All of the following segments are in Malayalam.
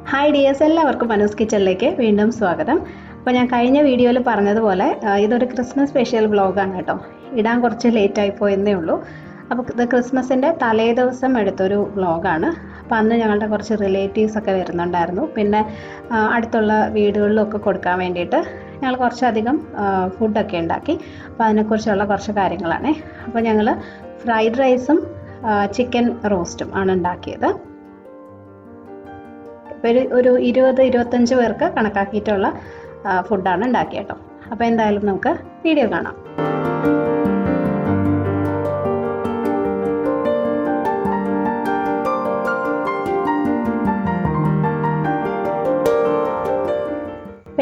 ഹായ് ഡിയേഴ്സ്, എല്ലാവർക്കും മനോസ് കിച്ചണിലേക്ക് വീണ്ടും സ്വാഗതം. അപ്പോൾ ഞാൻ കഴിഞ്ഞ വീഡിയോയിൽ പറഞ്ഞതുപോലെ ഇതൊരു ക്രിസ്മസ് സ്പെഷ്യൽ വ്ളോഗാണ് കേട്ടോ. ഇടാൻ കുറച്ച് ലേറ്റായി പോയെന്നേ ഉള്ളൂ. അപ്പോൾ ഇത് ക്രിസ്മസിൻ്റെ തലേ ദിവസം എടുത്തൊരു വ്ളോഗാണ്. അപ്പോൾ അന്ന് ഞങ്ങളുടെ കുറച്ച് റിലേറ്റീവ്സ് ഒക്കെ വരുന്നുണ്ടായിരുന്നു. പിന്നെ അടുത്തുള്ള വീടുകളിലൊക്കെ കൊടുക്കാൻ വേണ്ടിയിട്ട് ഞങ്ങൾ കുറച്ചധികം ഫുഡൊക്കെ ഉണ്ടാക്കി. അപ്പോൾ അതിനെക്കുറിച്ചുള്ള കുറച്ച് കാര്യങ്ങളാണ്. അപ്പോൾ ഞങ്ങൾ ഫ്രൈഡ് റൈസും ചിക്കൻ റോസ്റ്റും ആണ് ഉണ്ടാക്കിയത്. ഒരു 20-25 പേർക്ക് കണക്കാക്കിയിട്ടുള്ള ഫുഡാണ് ഉണ്ടാക്കിയത് കേട്ടോ. അപ്പോൾ എന്തായാലും നമുക്ക് വീഡിയോ കാണാം.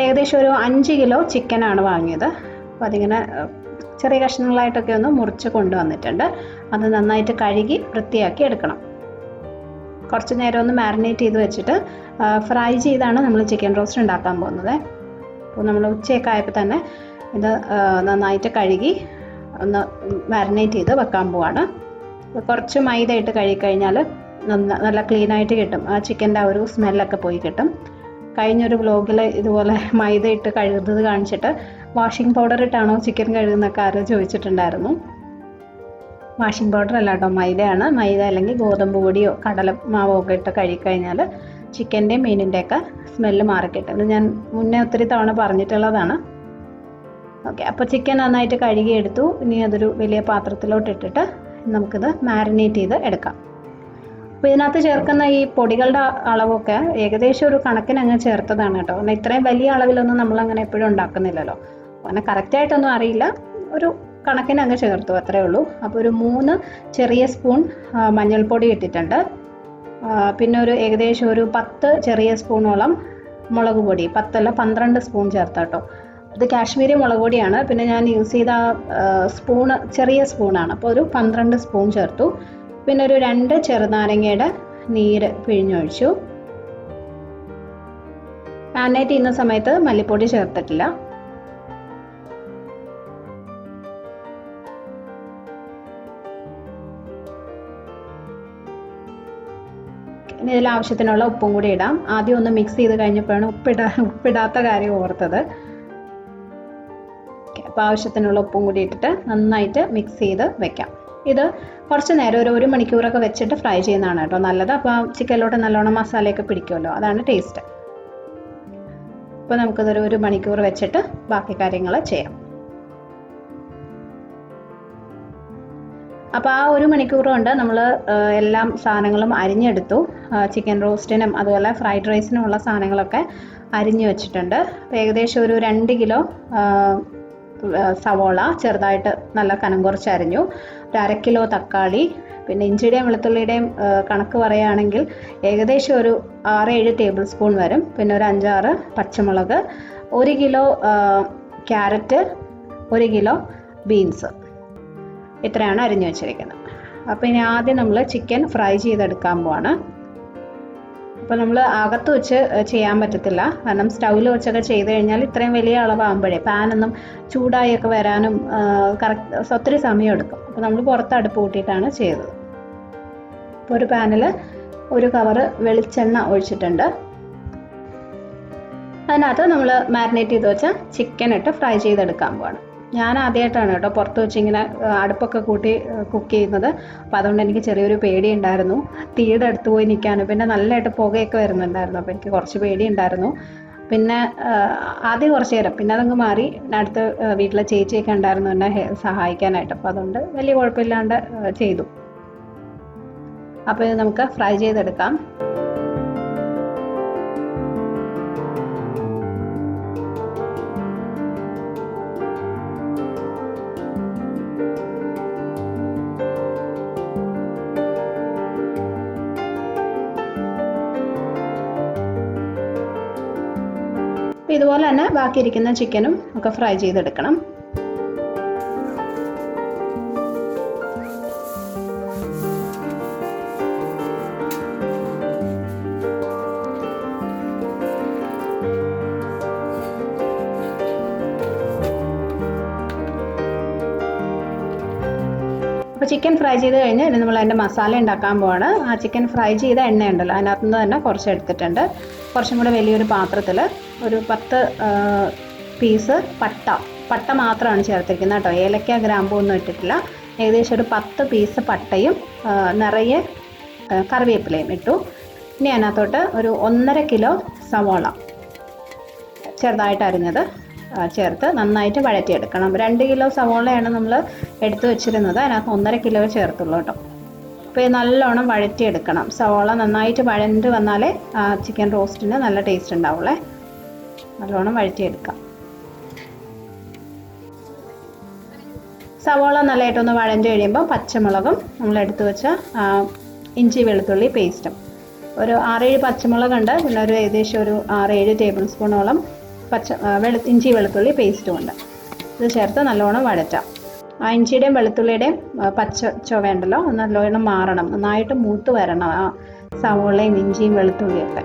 ഏകദേശം ഒരു 5 കിലോ ചിക്കനാണ് വാങ്ങിയത്. അപ്പോൾ അതിങ്ങനെ ചെറിയ കഷ്ണങ്ങളായിട്ടൊക്കെ ഒന്ന് മുറിച്ച് കൊണ്ടുവന്നിട്ടുണ്ട്. അത് നന്നായിട്ട് കഴുകി വൃത്തിയാക്കി എടുക്കണം. കുറച്ച് നേരം ഒന്ന് മാരിനേറ്റ് ചെയ്ത് വെച്ചിട്ട് ഫ്രൈ ചെയ്താണ് നമ്മൾ ചിക്കൻ റോസ്റ്റ് ഉണ്ടാക്കാൻ പോകുന്നത്. അപ്പോൾ നമ്മൾ ഉച്ചയൊക്കെ ആയപ്പോൾ തന്നെ ഇത് നന്നായിട്ട് കഴുകി ഒന്ന് മാരിനേറ്റ് ചെയ്ത് വെക്കാൻ പോവാണ്. കുറച്ച് മൈദ ഇട്ട് കഴുകിക്കഴിഞ്ഞാൽ നല്ല ക്ലീനായിട്ട് കിട്ടും. ആ ചിക്കൻ്റെ ആ ഒരു സ്മെല്ലൊക്കെ പോയി കിട്ടും. കഴിഞ്ഞൊരു വ്ലോഗിൽ ഇതുപോലെ മൈദ ഇട്ട് കഴുകുന്നത് കാണിച്ചിട്ട് വാഷിംഗ് പൗഡർ ഇട്ടാണോ ചിക്കൻ കഴുകുന്നൊക്കെ ആരോ ചോദിച്ചിട്ടുണ്ടായിരുന്നു. വാഷിംഗ് പൗഡർ അല്ല കേട്ടോ, മൈദയാണ്. മൈദ അല്ലെങ്കിൽ ഗോതമ്പ് പൊടിയോ കടലമാവോ ഒക്കെ ഇട്ട് കഴുകിക്കഴിഞ്ഞാൽ ചിക്കൻ്റെയും മീനിൻ്റെയൊക്കെ സ്മെല്ല് മാറിക്കിട്ടും. ഇത് ഞാൻ മുന്നേ ഒത്തിരി തവണ പറഞ്ഞിട്ടുള്ളതാണ്. ഓക്കെ, അപ്പോൾ ചിക്കൻ നന്നായിട്ട് കഴുകിയെടുത്തു. ഇനി അതൊരു വലിയ പാത്രത്തിലോട്ട് ഇട്ടിട്ട് നമുക്കിത് മാരിനേറ്റ് ചെയ്ത് എടുക്കാം. അപ്പോൾ ഇതിനകത്ത് ചേർക്കുന്ന ഈ പൊടികളുടെ അളവൊക്കെ ഏകദേശം ഒരു കണക്കിന് അങ്ങ് ചേർത്തതാണ് കേട്ടോ. കാരണം ഇത്രയും വലിയ അളവിലൊന്നും നമ്മളങ്ങനെ എപ്പോഴും ഉണ്ടാക്കുന്നില്ലല്ലോ. അങ്ങനെ കറക്റ്റായിട്ടൊന്നും അറിയില്ല, ഒരു കണക്കിന് അങ്ങ് ചേർത്തു, അത്രേ ഉള്ളൂ. അപ്പോൾ ഒരു 3 ചെറിയ സ്പൂൺ മഞ്ഞൾപ്പൊടി ഇട്ടിട്ടുണ്ട്. പിന്നെ ഏകദേശം ഒരു 10 ചെറിയ സ്പൂണോളം മുളക് പൊടി, 10 അല്ല 12 സ്പൂൺ ചേർത്ത കേട്ടോ. ഇത് കാശ്മീരി മുളക് പൊടിയാണ്. പിന്നെ ഞാൻ യൂസ് ചെയ്ത സ്പൂണ് ചെറിയ സ്പൂണാണ്, അപ്പോൾ ഒരു 12 സ്പൂൺ ചേർത്തു. പിന്നെ ഒരു 2 ചെറുനാരങ്ങയുടെ നീര് പിഴിഞ്ഞൊഴിച്ചു. മാരിനേറ്റ് ചെയ്യുന്ന സമയത്ത് മല്ലിപ്പൊടി ചേർത്തിട്ടില്ല. ഇനി ഇതിൽ ആവശ്യത്തിനുള്ള ഉപ്പും കൂടി ഇടാം. ആദ്യം ഒന്ന് മിക്സ് ചെയ്ത് കഴിഞ്ഞപ്പോഴാണ് ഉപ്പിടാത്ത കാര്യം ഓർത്തത്. അപ്പോൾ ആവശ്യത്തിനുള്ള ഉപ്പും കൂടി ഇട്ടിട്ട് നന്നായിട്ട് മിക്സ് ചെയ്ത് വെക്കാം. ഇത് കുറച്ച് നേരം ഒരു 1 മണിക്കൂറൊക്കെ വെച്ചിട്ട് ഫ്രൈ ചെയ്യുന്നതാണ് കേട്ടോ നല്ലത്. അപ്പോൾ ചിക്കനിലോട്ട് നല്ലോണം മസാലയൊക്കെ പിടിക്കുമല്ലോ, അതാണ് ടേസ്റ്റ്. അപ്പോൾ നമുക്കിതൊരു 1 മണിക്കൂർ വെച്ചിട്ട് ബാക്കി കാര്യങ്ങൾ ചെയ്യാം. അപ്പോൾ ആ 1 മണിക്കൂർ കൊണ്ട് നമ്മൾ എല്ലാം സാധനങ്ങളും അരിഞ്ഞെടുത്തു. ചിക്കൻ റോസ്റ്റിനും അതുപോലെ ഫ്രൈഡ് റൈസിനുമുള്ള സാധനങ്ങളൊക്കെ അരിഞ്ഞു വെച്ചിട്ടുണ്ട്. അപ്പോൾ ഏകദേശം ഒരു 2 കിലോ സവോള ചെറുതായിട്ട് നല്ല കനം കുറച്ച് അരിഞ്ഞു. ഒരു 1/2 കിലോ തക്കാളി, പിന്നെ ഇഞ്ചിയുടെയും വെളുത്തുള്ളിയുടെയും കണക്ക് പറയുകയാണെങ്കിൽ ഏകദേശം ഒരു 6-7 ടേബിൾ സ്പൂൺ വരും. പിന്നെ ഒരു 5-6 പച്ചമുളക്, 1 കിലോ ക്യാരറ്റ്, 1 കിലോ ബീൻസ്, ഇത്രയാണ് അരിഞ്ഞു വെച്ചിരിക്കുന്നത്. അപ്പോൾ ഇനി ആദ്യം നമ്മൾ ചിക്കൻ ഫ്രൈ ചെയ്തെടുക്കാൻ പോവാണ്. അപ്പോൾ നമ്മൾ അകത്ത് വെച്ച് ചെയ്യാൻ പറ്റത്തില്ല, കാരണം സ്റ്റൗവിൽ വെച്ചൊക്കെ ചെയ്ത് കഴിഞ്ഞാൽ ഇത്രയും വലിയ അളവാകുമ്പോഴേ പാനൊന്നും ചൂടായൊക്കെ വരാനും കറക്റ്റ് ഒത്തിരി സമയം എടുക്കും. അപ്പോൾ നമ്മൾ പുറത്ത് അടുപ്പ് കൂട്ടിയിട്ടാണ് ചെയ്തത്. അപ്പോൾ ഒരു പാനിൽ 1 കവറ് വെളിച്ചെണ്ണ ഒഴിച്ചിട്ടുണ്ട്. അതിനകത്ത് നമ്മൾ മാരിനേറ്റ് ചെയ്ത് വെച്ച ചിക്കൻ ഇട്ട് ഫ്രൈ ചെയ്തെടുക്കാൻ പോവാണ്. ഞാൻ ആദ്യമായിട്ടാണ് കേട്ടോ പുറത്ത് വെച്ച് ഇങ്ങനെ അടുപ്പൊക്കെ കൂട്ടി കുക്ക് ചെയ്യുന്നത്. അപ്പോൾ അതുകൊണ്ട് എനിക്ക് ചെറിയൊരു പേടി ഉണ്ടായിരുന്നു, തീയുടെ അടുത്ത് പോയി നിൽക്കാനും. പിന്നെ നല്ലതായിട്ട് പുകയൊക്കെ വരുന്നുണ്ടായിരുന്നു, അപ്പോൾ എനിക്ക് കുറച്ച് പേടി ഉണ്ടായിരുന്നു. പിന്നെ ആദ്യം കുറച്ച് നേരം, പിന്നെ അതങ്ങ് മാറി. അടുത്ത വീട്ടിലെ ചേച്ചിയൊക്കെ ഉണ്ടായിരുന്നു എന്നെ സഹായിക്കാനായിട്ട്. അപ്പോൾ അതുകൊണ്ട് വലിയ കുഴപ്പമില്ലാണ്ട് ചെയ്തു. അപ്പോൾ ഇത് നമുക്ക് ഫ്രൈ ചെയ്തെടുക്കാം. ഇതുപോലെ തന്നെ ബാക്കിയിരിക്കുന്ന ചിക്കനും ഒക്കെ ഫ്രൈ ചെയ്തെടുക്കണം. അപ്പോൾ ചിക്കൻ ഫ്രൈ ചെയ്ത് കഴിഞ്ഞ് ഇനി നമ്മൾ അതിൻ്റെ മസാല ഉണ്ടാക്കാൻ പോവാണ്. ആ ചിക്കൻ ഫ്രൈ ചെയ്ത എണ്ണ ഉണ്ടല്ലോ അതിനകത്ത് നിന്ന് തന്നെ കുറച്ച് എടുത്തിട്ടുണ്ട്. കുറച്ചും കൂടെ വലിയൊരു പാത്രത്തിൽ ഒരു 10 പീസ് പട്ട മാത്രമാണ് ചേർത്തിരിക്കുന്നത് കേട്ടോ. ഏലക്ക ഗ്രാമ്പൂ ഒന്നും ഇട്ടിട്ടില്ല. ഏകദേശം ഒരു 10 പീസ് പട്ടയും നിറയെ കറിവേപ്പിലയും ഇട്ടു. ഇനി അതിനകത്തോട്ട് ഒരു 1.5 കിലോ സവാള ചെറുതായിട്ട് അരിഞ്ഞത് ചേർത്ത് നന്നായിട്ട് വഴറ്റിയെടുക്കണം. 2 കിലോ സവാളയാണ് നമ്മൾ എടുത്തു വെച്ചിരുന്നത്, അതിനകത്ത് 1.5 കിലോ ചേർത്തുള്ളൂ കേട്ടോ. അപ്പോൾ ഇത് നല്ലോണം വഴറ്റിയെടുക്കണം. സവാള നന്നായിട്ട് വഴണ്ട് വന്നാലേ ചിക്കൻ റോസ്റ്റിന് നല്ല ടേസ്റ്റ് ഉണ്ടാവുള്ളേ. നല്ലോണം വഴറ്റിയെടുക്കാം. സവാള നല്ലതായിട്ടൊന്ന് വഴണ്ട് കഴിയുമ്പോൾ പച്ചമുളകും നമ്മൾ എടുത്തു വെച്ച ഇഞ്ചി വെളുത്തുള്ളി പേസ്റ്റും ഒരു 6-7 പച്ചമുളകുണ്ട്. പിന്നെ ഒരു ഏകദേശം ഒരു 6-7 ടേബിൾ സ്പൂണോളം ഇഞ്ചി വെളുത്തുള്ളി പേസ്റ്റും ഉണ്ട്. ഇത് ചേർത്ത് നല്ലോണം വഴറ്റാം. ആ ഇഞ്ചിയുടെയും വെളുത്തുള്ളിയുടെയും പച്ച ചുവ ഉണ്ടല്ലോ നല്ലോണം മാറണം, നന്നായിട്ട് മൂത്ത് വരണം ആ സവോളയും ഇഞ്ചിയും വെളുത്തുള്ളിയൊക്കെ.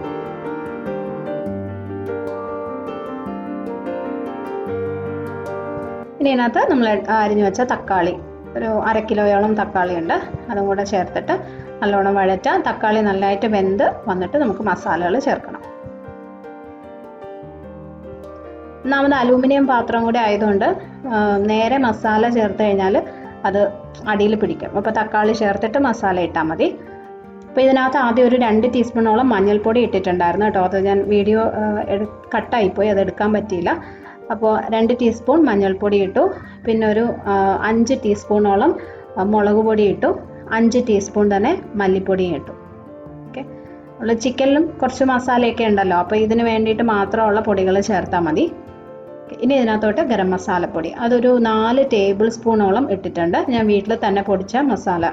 ഇനി ഇതിനകത്ത് നമ്മൾ അരിഞ്ഞു വെച്ച തക്കാളി ഒരു 1/2 കിലോയോളം തക്കാളി ഉണ്ട്, അതും കൂടെ ചേർത്തിട്ട് നല്ലോണം വഴറ്റാം. തക്കാളി നല്ലതായിട്ട് വെന്ത് വന്നിട്ട് നമുക്ക് മസാലകൾ ചേർക്കണം. ഒന്നാമത് അലൂമിനിയം പാത്രം കൂടി ആയതുകൊണ്ട് നേരെ മസാല ചേർത്ത് കഴിഞ്ഞാൽ അത് അടിയിൽ പിടിക്കും. അപ്പോൾ തക്കാളി ചേർത്തിട്ട് മസാല ഇട്ടാൽ മതി. അപ്പോൾ ഇതിനകത്ത് ആദ്യം ഒരു 2 ടീസ്പൂണോളം മഞ്ഞൾപ്പൊടി ഇട്ടിട്ടുണ്ടായിരുന്നു കേട്ടോ. അത് ഞാൻ വീഡിയോ കട്ടായിപ്പോയി, അത് എടുക്കാൻ പറ്റിയില്ല. അപ്പോൾ 2 ടീസ്പൂൺ മഞ്ഞൾപ്പൊടി ഇട്ടു. പിന്നെ ഒരു 5 ടീസ്പൂണോളം മുളക് പൊടി ഇട്ടു. 5 ടീസ്പൂൺ തന്നെ മല്ലിപ്പൊടിയും ഇട്ടു. ഓക്കെ, ഉള്ള ചിക്കനിലും കുറച്ച് മസാലയൊക്കെ ഉണ്ടല്ലോ, അപ്പോൾ ഇതിന് വേണ്ടിയിട്ട് മാത്രമുള്ള പൊടികൾ ചേർത്താൽ മതി. ഇനി ഇതിനകത്തോട്ട് ഗരം മസാലപ്പൊടി അതൊരു 4 ടേബിൾ സ്പൂണോളം ഇട്ടിട്ടുണ്ട്. ഞാൻ വീട്ടിൽ തന്നെ പൊടിച്ച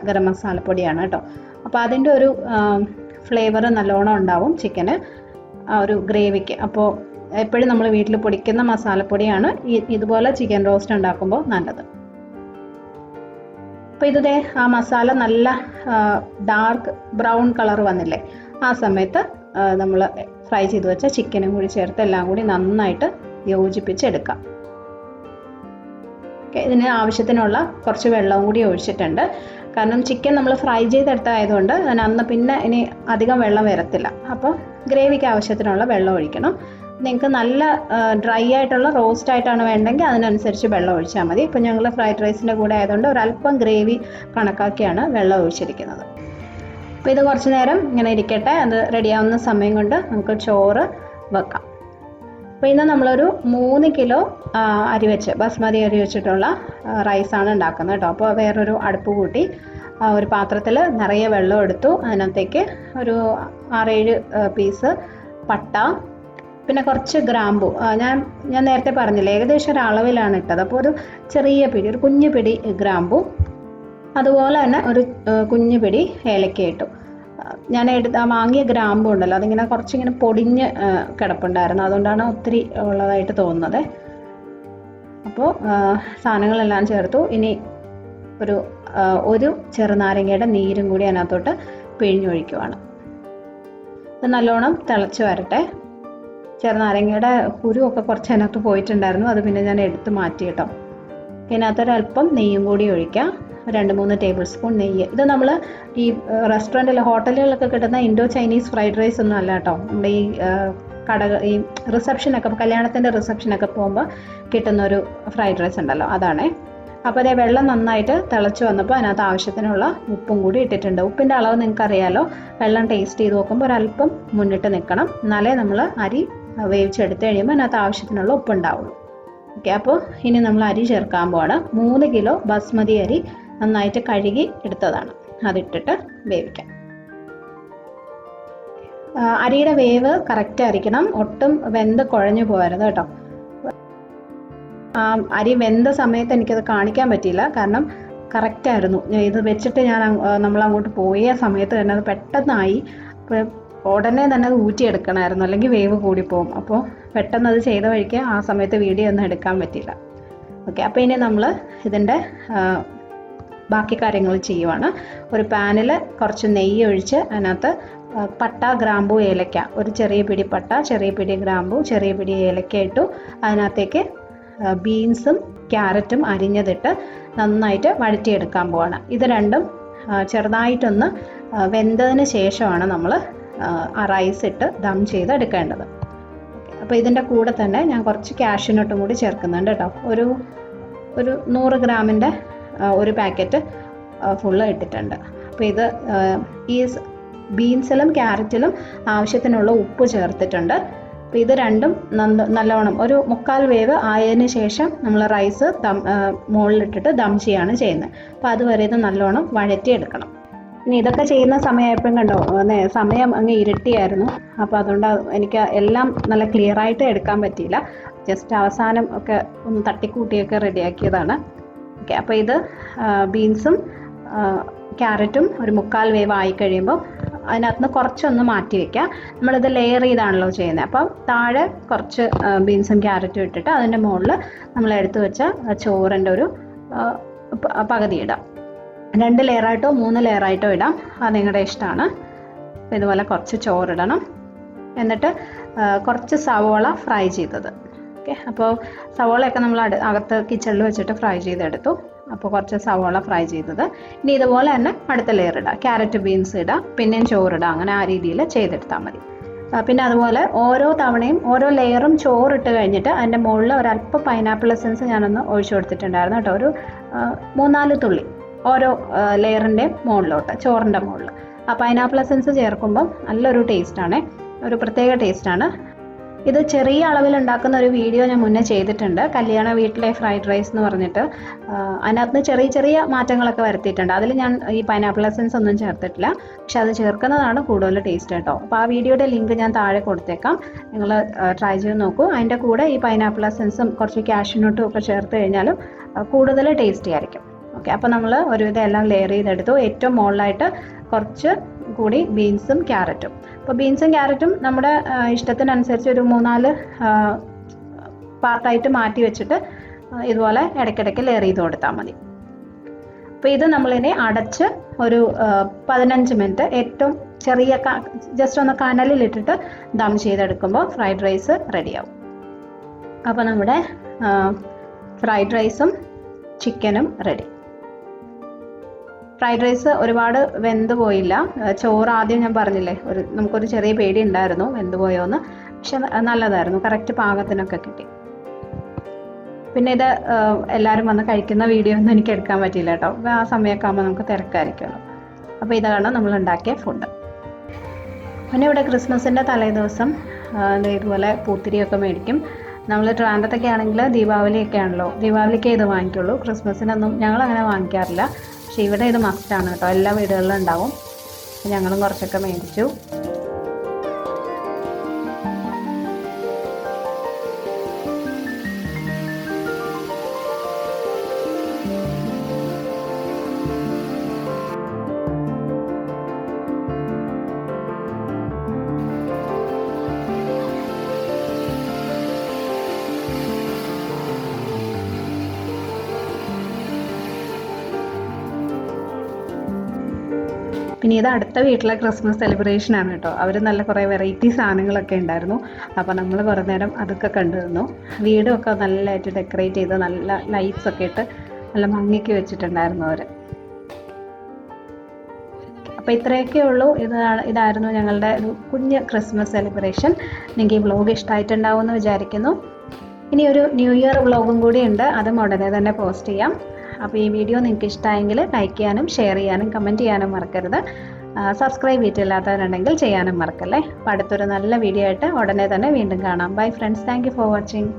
ഗരം മസാലപ്പൊടിയാണ് കേട്ടോ. അപ്പോൾ അതിൻ്റെ ഒരു ഫ്ലേവർ നല്ലോണം ഉണ്ടാവും ചിക്കന് ആ ഒരു ഗ്രേവിക്ക്. അപ്പോൾ എപ്പോഴും നമ്മൾ വീട്ടിൽ പൊടിക്കുന്ന മസാലപ്പൊടിയാണ് ഇതുപോലെ ചിക്കൻ റോസ്റ്റ് ഉണ്ടാക്കുമ്പോൾ നല്ലത്. അപ്പോൾ ഇതേ ആ മസാല നല്ല ഡാർക്ക് ബ്രൗൺ കളർ വന്നില്ലേ, ആ സമയത്ത് നമ്മൾ ഫ്രൈ ചെയ്ത് വെച്ച ചിക്കനും കൂടി ചേർത്ത് എല്ലാം കൂടി നന്നായിട്ട് യോജിപ്പിച്ചെടുക്കാം. ഇതിന് ആവശ്യത്തിനുള്ള കുറച്ച് വെള്ളവും കൂടി ഒഴിച്ചിട്ടുണ്ട്. കാരണം ചിക്കൻ നമ്മൾ ഫ്രൈ ചെയ്തെടുത്തായതുകൊണ്ട് അന്ന് പിന്നെ ഇനി അധികം വെള്ളം വരത്തില്ല. അപ്പോൾ ഗ്രേവിക്ക് ആവശ്യത്തിനുള്ള വെള്ളം ഒഴിക്കണം. നിങ്ങൾക്ക് നല്ല ഡ്രൈ ആയിട്ടുള്ള റോസ്റ്റ് ആയിട്ടാണ് വേണ്ടെങ്കിൽ അതിനനുസരിച്ച് വെള്ളം ഒഴിച്ചാൽ മതി. ഇപ്പോൾ ഞങ്ങൾ ഫ്രൈഡ് റൈസിൻ്റെ കൂടെ ആയതുകൊണ്ട് ഒരല്പം ഗ്രേവി കണക്കാക്കിയാണ് വെള്ളം ഒഴിച്ചിരിക്കുന്നത്. അപ്പോൾ ഇത് കുറച്ച് നേരം ഇങ്ങനെ ഇരിക്കട്ടെ. അത് റെഡിയാവുന്ന സമയം കൊണ്ട് നമുക്ക് ചോറ് വെക്കാം. അപ്പോൾ ഇന്ന് നമ്മളൊരു 3 കിലോ അരി വെച്ച് ബസ്മതി അരി വെച്ചിട്ടുള്ള റൈസാണ് ഉണ്ടാക്കുന്നത് കേട്ടോ. അപ്പോൾ വേറൊരു അടുപ്പ് കൂട്ടി ഒരു പാത്രത്തിൽ നിറയെ വെള്ളം എടുത്തു. അതിനകത്തേക്ക് ഒരു 6-7 പീസ് പട്ട, പിന്നെ കുറച്ച് ഗ്രാമ്പു. ഞാൻ നേരത്തെ പറഞ്ഞില്ലേ ഏകദേശം ഒരു അളവിലാണ് ഇട്ടത്. അപ്പോൾ ഒരു ചെറിയ പിടി, ഒരു കുഞ്ഞു പിടി ഗ്രാമ്പു, അതുപോലെ തന്നെ ഒരു കുഞ്ഞു പിടി ഏലക്ക ഇട്ടു. ഞാൻ വാങ്ങിയ ഗ്രാമ്പു ഉണ്ടല്ലോ അതിങ്ങനെ കുറച്ചിങ്ങനെ പൊടിഞ്ഞ് കിടപ്പുണ്ടായിരുന്നു, അതുകൊണ്ടാണ് ഒത്തിരി ഉള്ളതായിട്ട് തോന്നുന്നത്. അപ്പോൾ സാധനങ്ങളെല്ലാം ചേർത്തു. ഇനി ഒരു ചെറുനാരങ്ങയുടെ നീരും കൂടി അതിനകത്തോട്ട് പിഴിഞ്ഞൊഴിക്കുവാണ്. ഇത് നല്ലോണം തിളച്ച് വരട്ടെ. ചെറുനാരങ്ങയുടെ കുരുവൊക്കെ കുറച്ച് അതിനകത്ത് പോയിട്ടുണ്ടായിരുന്നു, അത് പിന്നെ ഞാൻ എടുത്ത് മാറ്റി കേട്ടോ. ഇതിനകത്തൊരല്പം നെയ്യും കൂടി ഒഴിക്കാം, 2-3 ടേബിൾ സ്പൂൺ നെയ്യ്. ഇത് നമ്മൾ ഈ റെസ്റ്റോറൻറ്റിൽ ഹോട്ടലുകളിലൊക്കെ കിട്ടുന്ന ഇൻഡോ ചൈനീസ് ഫ്രൈഡ് റൈസ് ഒന്നും അല്ല കേട്ടോ. നമ്മുടെ ഈ റിസപ്ഷനൊക്കെ, കല്യാണത്തിൻ്റെ റിസപ്ഷനൊക്കെ പോകുമ്പോൾ കിട്ടുന്നൊരു ഫ്രൈഡ് റൈസ് ഉണ്ടല്ലോ, അതാണേ. അപ്പോൾ അതേ വെള്ളം നന്നായിട്ട് തിളച്ച് വന്നപ്പോൾ അതിനകത്ത് ആവശ്യത്തിനുള്ള ഉപ്പും കൂടി ഇട്ടിട്ടുണ്ട്. ഉപ്പിൻ്റെ അളവ് നിങ്ങൾക്കറിയാലോ. വെള്ളം ടേസ്റ്റ് ചെയ്ത് നോക്കുമ്പോൾ ഒരല്പം മുന്നിട്ട് നിൽക്കണം, എന്നാലേ നമ്മൾ അരി വേവിച്ചെടുത്ത് കഴിയുമ്പോൾ അതിനകത്ത് ആവശ്യത്തിനുള്ള ഉപ്പുണ്ടാവുള്ളൂ. ഓക്കെ, അപ്പോൾ ഇനി നമ്മൾ അരി ചേർക്കാൻ പോവാണ്. 3 കിലോ ബസ്മതി അരി നന്നായിട്ട് കഴുകി എടുത്തതാണ്, അതിട്ടിട്ട് വേവിക്കാം. അരിയുടെ വേവ് കറക്റ്റ് ആയിരിക്കണം, ഒട്ടും വെന്ത് കുഴഞ്ഞു പോകരുത് കേട്ടോ. അരി വെന്ത സമയത്ത് എനിക്കത് കാണിക്കാൻ പറ്റിയില്ല, കാരണം കറക്റ്റായിരുന്നു. ഇത് വെച്ചിട്ട് നമ്മളങ്ങോട്ട് പോയ സമയത്ത് തന്നെ അത് പെട്ടെന്നായി. അപ്പോൾ ഉടനെ തന്നെ അത് ഊറ്റിയെടുക്കണമായിരുന്നു, അല്ലെങ്കിൽ വേവ് കൂടിപ്പോവും. അപ്പോൾ പെട്ടെന്ന് അത് ചെയ്ത വഴിക്ക് ആ സമയത്ത് വീഡിയോ ഒന്നും എടുക്കാൻ പറ്റില്ല. ഓക്കെ, അപ്പോൾ ഇനി നമ്മൾ ഇതിൻ്റെ ബാക്കി കാര്യങ്ങൾ ചെയ്യുവാണ്. ഒരു പാനിൽ കുറച്ച് നെയ്യ് ഒഴിച്ച് അതിനകത്ത് പട്ട, ഗ്രാമ്പു, ഏലക്ക, ഒരു ചെറിയ പിടി പട്ട, ചെറിയ പിടി ഗ്രാമ്പു, ചെറിയ പിടി ഏലക്ക ഇട്ടു. അതിനകത്തേക്ക് ബീൻസും ക്യാരറ്റും അരിഞ്ഞതിട്ട് നന്നായിട്ട് വഴറ്റിയെടുക്കാൻ പോവാണ്. ഇത് രണ്ടും ചെറുതായിട്ടൊന്ന് വെന്തതിന് ശേഷമാണ് നമ്മൾ ആ റൈസ് ഇട്ട് ദം ചെയ്തെടുക്കേണ്ടത്. അപ്പോൾ ഇതിൻ്റെ കൂടെ തന്നെ ഞാൻ കുറച്ച് കാഷ്യൂനട്ടും കൂടി ചേർക്കുന്നുണ്ട് കേട്ടോ. ഒരു 100 ഗ്രാമിൻ്റെ ഒരു പാക്കറ്റ് ഫുള്ള് ഇട്ടിട്ടുണ്ട്. അപ്പോൾ ഇത് ഈ ബീൻസിലും ക്യാരറ്റിലും ആവശ്യത്തിനുള്ള ഉപ്പ് ചേർത്തിട്ടുണ്ട്. അപ്പോൾ ഇത് രണ്ടും നല്ലോണം ഒരു 3/4 വേവ് ആയതിന് ശേഷം നമ്മൾ റൈസ് മുകളിലിട്ടിട്ട് ദം ചെയ്യാണ് ചെയ്യുന്നത്. അപ്പോൾ അതുവരെ ഇത് നല്ലോണം വഴറ്റിയെടുക്കണം. ഇനി ഇതൊക്കെ ചെയ്യുന്ന സമയമായപ്പോഴും കണ്ടോ സമയം അങ്ങ് ഇരട്ടിയായിരുന്നു. അപ്പോൾ അതുകൊണ്ട് എനിക്ക് എല്ലാം നല്ല ക്ലിയർ ആയിട്ട് എടുക്കാൻ പറ്റിയില്ല. ജസ്റ്റ് അവസാനം ഒക്കെ ഒന്ന് തട്ടിക്കൂട്ടിയൊക്കെ റെഡിയാക്കിയതാണ്. ഓക്കെ, അപ്പോൾ ഇത് ബീൻസും ക്യാരറ്റും ഒരു 3/4 വേവ് ആയി കഴിയുമ്പോൾ അതിനകത്ത് നിന്ന് കുറച്ചൊന്ന് മാറ്റി വയ്ക്കുക. നമ്മളിത് ലെയർ ചെയ്താണല്ലോ ചെയ്യുന്നത്. അപ്പം താഴെ കുറച്ച് ബീൻസും ക്യാരറ്റും ഇട്ടിട്ട് അതിൻ്റെ മുകളിൽ നമ്മൾ എടുത്തു വെച്ച ചോറിൻ്റെ ഒരു പകുതി ഇടാം. 2 ലെയറായിട്ടോ 3 ലെയറായിട്ടോ ഇടാം, അത് നിങ്ങളുടെ ഇഷ്ടമാണ്. അപ്പോൾ ഇതുപോലെ കുറച്ച് ചോറിടണം. എന്നിട്ട് കുറച്ച് സവോള ഫ്രൈ ചെയ്തത്. ഓക്കെ, അപ്പോൾ സവോളയൊക്കെ നമ്മൾ അകത്ത് കിച്ചണിൽ വെച്ചിട്ട് ഫ്രൈ ചെയ്തെടുത്തു. അപ്പോൾ കുറച്ച് സവോള ഫ്രൈ ചെയ്തത്. ഇനി ഇതുപോലെ തന്നെ അടുത്ത ലെയർ ഇടാം. ക്യാരറ്റ് ബീൻസ് ഇടാം, പിന്നെയും ചോറിടാം. അങ്ങനെ ആ രീതിയിൽ ചെയ്തെടുത്താൽ മതി. പിന്നെ അതുപോലെ ഓരോ തവണയും ഓരോ ലെയറും ചോറിട്ട് കഴിഞ്ഞിട്ട് അതിൻ്റെ മുകളിൽ ഒരല്പം പൈനാപ്പിൾ എസൻസ് ഞാനൊന്ന് ഒഴിച്ചു കൊടുത്തിട്ടുണ്ടായിരുന്നു കേട്ടോ. ഒരു 3-4 തുള്ളി ഓരോ ലെയറിൻ്റെ മുകളിലോട്ട്, ചോറിൻ്റെ മുകളിൽ. ആ പൈനാപ്പിൾ എസൻസ് ചേർക്കുമ്പം നല്ലൊരു ടേസ്റ്റാണ്, ഒരു പ്രത്യേക ടേസ്റ്റാണ്. ഇത് ചെറിയ അളവിൽ ഉണ്ടാക്കുന്ന ഒരു വീഡിയോ ഞാൻ മുന്നേ ചെയ്തിട്ടുണ്ട്, കല്യാണ വീട്ടിലെ ഫ്രൈഡ് റൈസ് എന്ന് പറഞ്ഞിട്ട്. അതിനകത്ത് ചെറിയ ചെറിയ മാറ്റങ്ങളൊക്കെ വരുത്തിയിട്ടുണ്ട്. അതിൽ ഞാൻ ഈ പൈനാപ്പിൾ എസൻസ് ഒന്നും ചേർത്തിട്ടില്ല, പക്ഷെ അത് ചേർക്കുന്നതാണ് കൂടുതൽ ടേസ്റ്റ് കേട്ടോ. അപ്പോൾ ആ വീഡിയോയുടെ ലിങ്ക് ഞാൻ താഴെ കൊടുത്തേക്കാം, നിങ്ങൾ ട്രൈ ചെയ്ത് നോക്കൂ. അതിൻ്റെ കൂടെ ഈ പൈനാപ്പിൾ എസൻസും കുറച്ച് കാഷ്യൂനട്ടും ഒക്കെ ചേർത്ത് കഴിഞ്ഞാലും കൂടുതൽ ടേസ്റ്റി ആയിരിക്കും. ഓക്കെ, അപ്പോൾ നമ്മൾ ഒരുവിധം എല്ലാം ലെയർ ചെയ്തെടുത്തു. ഏറ്റവും മുകളിലായിട്ട് കുറച്ച് കൂടി ബീൻസും ക്യാരറ്റും. അപ്പോൾ ബീൻസും ക്യാരറ്റും നമ്മുടെ ഇഷ്ടത്തിനനുസരിച്ച് ഒരു 3-4 പാർട്ടായിട്ട് മാറ്റി വെച്ചിട്ട് ഇതുപോലെ ഇടയ്ക്കിടയ്ക്ക് ലെയർ ചെയ്ത് കൊടുത്താൽ മതി. അപ്പോൾ ഇത് നമ്മളിനി അടച്ച് ഒരു 15 മിനിറ്റ് ഏറ്റവും ചെറിയ ജസ്റ്റ് ഒന്ന് കനലിലിട്ടിട്ട് ദം ചെയ്തെടുക്കുമ്പോൾ ഫ്രൈഡ് റൈസ് റെഡിയാവും. അപ്പോൾ നമ്മുടെ ഫ്രൈഡ് റൈസും ചിക്കനും റെഡി. ഫ്രൈഡ് റൈസ് ഒരുപാട് വെന്ത് പോയില്ല. ചോറ് ആദ്യം ഞാൻ പറഞ്ഞില്ലേ, നമുക്കൊരു ചെറിയ പേടി ഉണ്ടായിരുന്നു വെന്ത് പോയോന്ന്, പക്ഷെ നല്ലതായിരുന്നു, കറക്റ്റ് പാകത്തിനൊക്കെ കിട്ടി. പിന്നെ ഇത് എല്ലാവരും വന്ന് കഴിക്കുന്ന വീഡിയോ ഒന്നും എനിക്ക് എടുക്കാൻ പറ്റിയില്ല കേട്ടോ, ആ സമയമൊക്കെ ആകുമ്പോൾ നമുക്ക് തിരക്കായിരിക്കുമല്ലോ. അപ്പോൾ ഇതാണ് നമ്മൾ ഉണ്ടാക്കിയ ഫുഡ്. പിന്നെ ഇവിടെ ക്രിസ്മസിൻ്റെ തലേദിവസം ഇതുപോലെ പൂത്തിരിയൊക്കെ മേടിക്കും. നമ്മൾ ട്രാൻഡത്തൊക്കെ ആണെങ്കിൽ ദീപാവലിയൊക്കെ ആണല്ലോ, ദീപാവലിക്കേ ഇത് വാങ്ങിക്കുള്ളൂ, ക്രിസ്മസിനൊന്നും ഞങ്ങളങ്ങനെ വാങ്ങിക്കാറില്ല. പക്ഷേ ഇവിടെ ഇത് മസ്റ്റാണ് കേട്ടോ, എല്ലാ വീടുകളിലും ഉണ്ടാവും. ഞങ്ങളും കുറച്ചൊക്കെ മേടിച്ചു. പിന്നെ ഇത് അടുത്ത വീട്ടിലെ ക്രിസ്മസ് സെലിബ്രേഷനാണ് കേട്ടോ. അവർ നല്ല കുറേ വെറൈറ്റി സാധനങ്ങളൊക്കെ ഉണ്ടായിരുന്നു. അപ്പോൾ നമ്മൾ കുറേ നേരം അതൊക്കെ കണ്ടു നിന്നു. വീടൊക്കെ നല്ലതായിട്ട് ഡെക്കറേറ്റ് ചെയ്ത് നല്ല ലൈറ്റ്സ് ഒക്കെ ഇട്ട് നല്ല ഭംഗിക്ക് വെച്ചിട്ടുണ്ടായിരുന്നു അവർ. അപ്പോൾ ഇത്രയൊക്കെ ഉള്ളൂ. ഇതായിരുന്നു ഞങ്ങളുടെ ഒരു കുഞ്ഞ് ക്രിസ്മസ് സെലിബ്രേഷൻ. നിങ്ങൾക്ക് ഈ വ്ലോഗ് ഇഷ്ടമായിട്ടുണ്ടാവുമെന്ന് വിചാരിക്കുന്നു. ഇനി ഒരു ന്യൂ ഇയർ വ്ലോഗും കൂടി ഉണ്ട്, അതും ഉടനെ തന്നെ പോസ്റ്റ് ചെയ്യാം. അപ്പോൾ ഈ വീഡിയോ നിങ്ങൾക്ക് ഇഷ്ടമായെങ്കിൽ ലൈക്ക് ചെയ്യാനും ഷെയർ ചെയ്യാനും കമൻറ്റ് ചെയ്യാനും മറക്കരുത്. സബ്സ്ക്രൈബ് ചെയ്തിട്ടില്ലാത്തവരുണ്ടെങ്കിൽ ചെയ്യാനും മറക്കല്ലേ. അപ്പോൾ അടുത്തൊരു നല്ല വീഡിയോ ആയിട്ട് ഉടനെ തന്നെ വീണ്ടും കാണാം. Bye friends, thank you for watching.